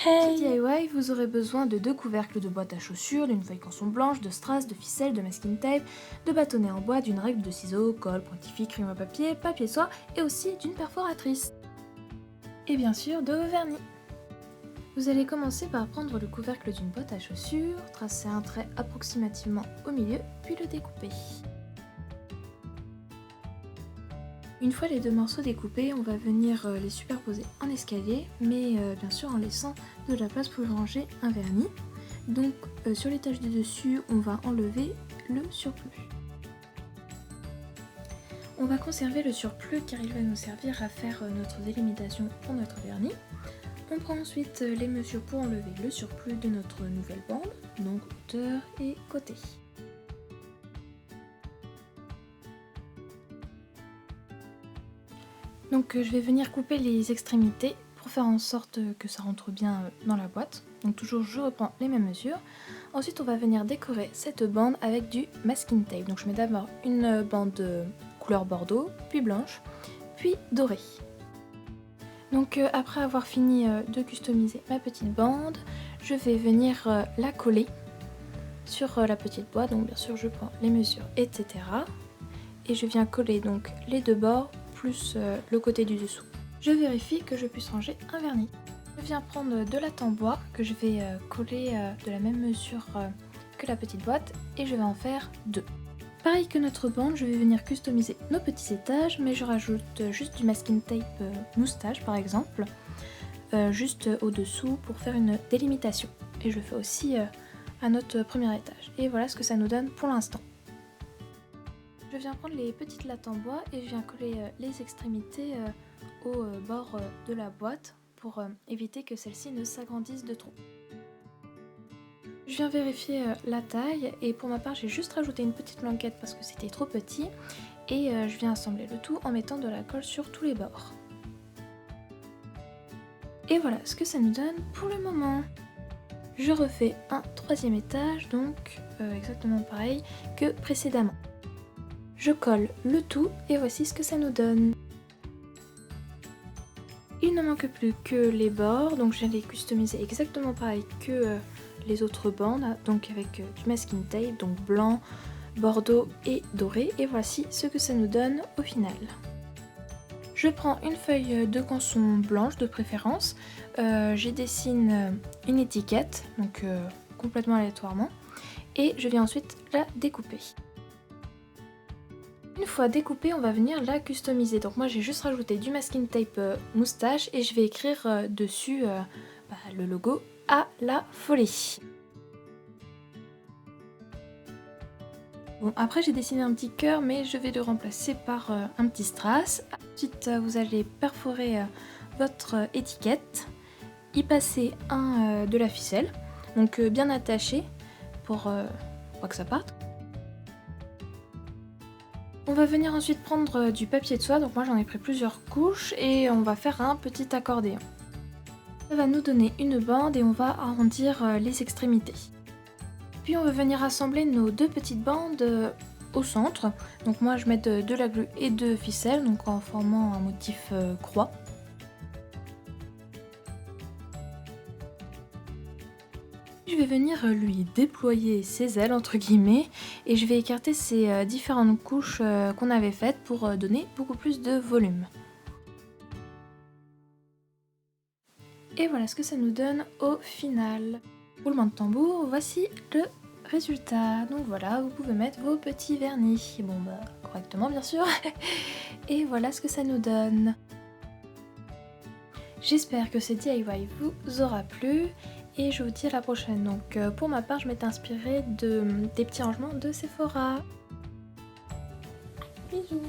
Hey! Pour DIY, vous aurez besoin de 2 couvercles de boîte à chaussures, d'une feuille canson blanche, de strass, de ficelle, de masking tape, de bâtonnets en bois, d'une règle de ciseaux, colle, pontifie, crayon à papier soie et aussi d'une perforatrice. Et bien sûr de vernis. Vous allez commencer par prendre le couvercle d'une boîte à chaussures, tracer un trait approximativement au milieu, puis le découper. Une fois les 2 morceaux découpés, on va venir les superposer en escalier, mais bien sûr en laissant de la place pour ranger un vernis. Donc sur l'étage du dessus, on va enlever le surplus. On va conserver le surplus car il va nous servir à faire notre délimitation pour notre vernis. On prend ensuite les mesures pour enlever le surplus de notre nouvelle bande, donc hauteur et côté. Donc je vais venir couper les extrémités pour faire en sorte que ça rentre bien dans la boîte. Donc toujours je reprends les mêmes mesures. Ensuite on va venir décorer cette bande avec du masking tape. Donc je mets d'abord une bande couleur bordeaux, puis blanche, puis dorée. Donc après avoir fini de customiser ma petite bande, je vais venir la coller sur la petite boîte. Donc bien sûr je prends les mesures, etc. Et je viens coller donc les 2 bords plus le côté du dessous. Je vérifie que je puisse ranger un vernis. Je viens prendre de la latte en bois que je vais coller de la même mesure que la petite boîte et je vais en faire 2. Pareil que notre bande, je vais venir customiser nos petits étages, mais je rajoute juste du masking tape moustache par exemple, juste au-dessous pour faire une délimitation. Et je fais aussi à notre premier étage. Et voilà ce que ça nous donne pour l'instant. Je viens prendre les petites lattes en bois et je viens coller les extrémités au bord de la boîte pour éviter que celle-ci ne s'agrandisse de trop. Je viens vérifier la taille et pour ma part j'ai juste rajouté une petite blanquette parce que c'était trop petit et je viens assembler le tout en mettant de la colle sur tous les bords. Et voilà ce que ça nous donne pour le moment. Je refais un 3e étage, donc exactement pareil que précédemment. Je colle le tout et voici ce que ça nous donne. Il ne manque plus que les bords, donc je viens les customiser exactement pareil que les autres bandes, donc avec du masking tape, donc blanc, bordeaux et doré. Et voici ce que ça nous donne au final. Je prends une feuille de canson blanche de préférence, j'y dessine une étiquette, donc complètement aléatoirement, et je viens ensuite la découper. Une fois découpée, on va venir la customiser. Donc moi j'ai juste rajouté du masking tape moustache et je vais écrire dessus le logo à la folie. Bon, après j'ai dessiné un petit cœur mais je vais le remplacer par un petit strass. Ensuite vous allez perforer votre étiquette, y passer de la ficelle, donc bien attaché pour pas que ça parte. On va venir ensuite prendre du papier de soie, donc moi j'en ai pris plusieurs couches et on va faire un petit accordéon. Ça va nous donner une bande et on va arrondir les extrémités. Puis on va venir assembler nos 2 petites bandes au centre. Donc moi je mets de la glue et de ficelle, donc en formant un motif croix. Je vais venir lui déployer ses ailes entre guillemets et je vais écarter ces différentes couches qu'on avait faites pour donner beaucoup plus de volume. Et voilà ce que ça nous donne au final. Roulement de tambour, voici le résultat. Donc voilà, vous pouvez mettre vos petits vernis, bon correctement bien sûr. Et voilà ce que ça nous donne. J'espère que ce DIY vous aura plu. Et je vous dis à la prochaine. Donc pour ma part, je m'étais inspirée des petits rangements de Sephora. Bisous.